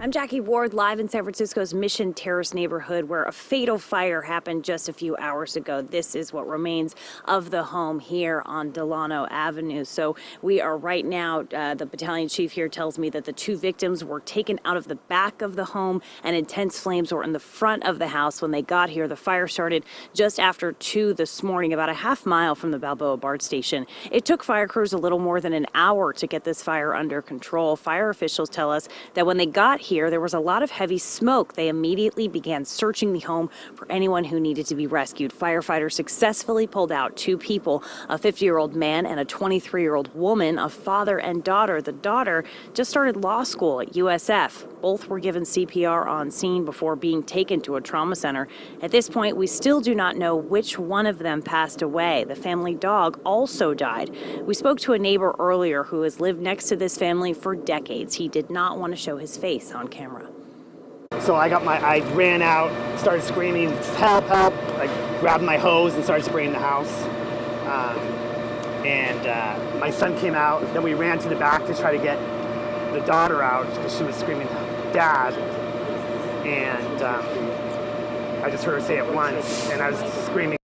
I'm Jackie Ward, live in San Francisco's Mission Terrace neighborhood, where a fatal fire happened just a few hours ago. This is what remains of the home here on Delano Avenue. So we are right now, the battalion chief here tells me that the two victims were taken out of the back of the home and intense flames were in the front of the house when they got here. The fire started just after 2 this morning, about a half mile from the Balboa BART station. It took fire crews a little more than an hour to get this fire under control. Fire officials tell us that when they got here, there was a lot of heavy smoke. They immediately began searching the home for anyone who needed to be rescued. Firefighters successfully pulled out two people, a 50-year-old man and a 23-year-old woman, a father and daughter. The daughter just started law school at USF. Both were given CPR on scene before being taken to a trauma center. At this point, we still do not know which one of them passed away. The family dog also died. We spoke to a neighbor earlier who has lived next to this family for decades. He did not want to show his face on camera. So I ran out, started screaming, help, help. I grabbed my hose and started spraying the house. My son came out, then we ran to the back to try to get the daughter out because she was screaming, Dad. And I just heard her say it once, and I was screaming.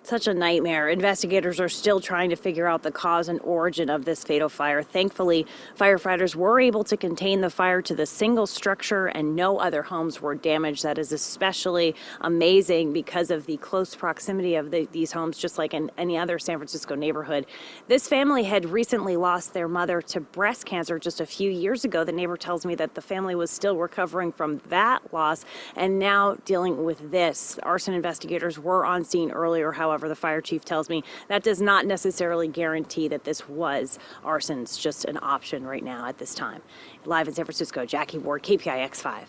Such a nightmare. Investigators are still trying to figure out the cause and origin of this fatal fire. Thankfully, firefighters were able to contain the fire to the single structure and no other homes were damaged. That is especially amazing because of the close proximity of these homes, just like in any other San Francisco neighborhood. This family had recently lost their mother to breast cancer just a few years ago. The neighbor tells me that the family was still recovering from that loss and now dealing with this. Arson investigators were on scene earlier. However, the fire chief tells me that does not necessarily guarantee that this was arson. It's just an option right now at this time. Live in San Francisco, Jackie Ward, KPIX 5.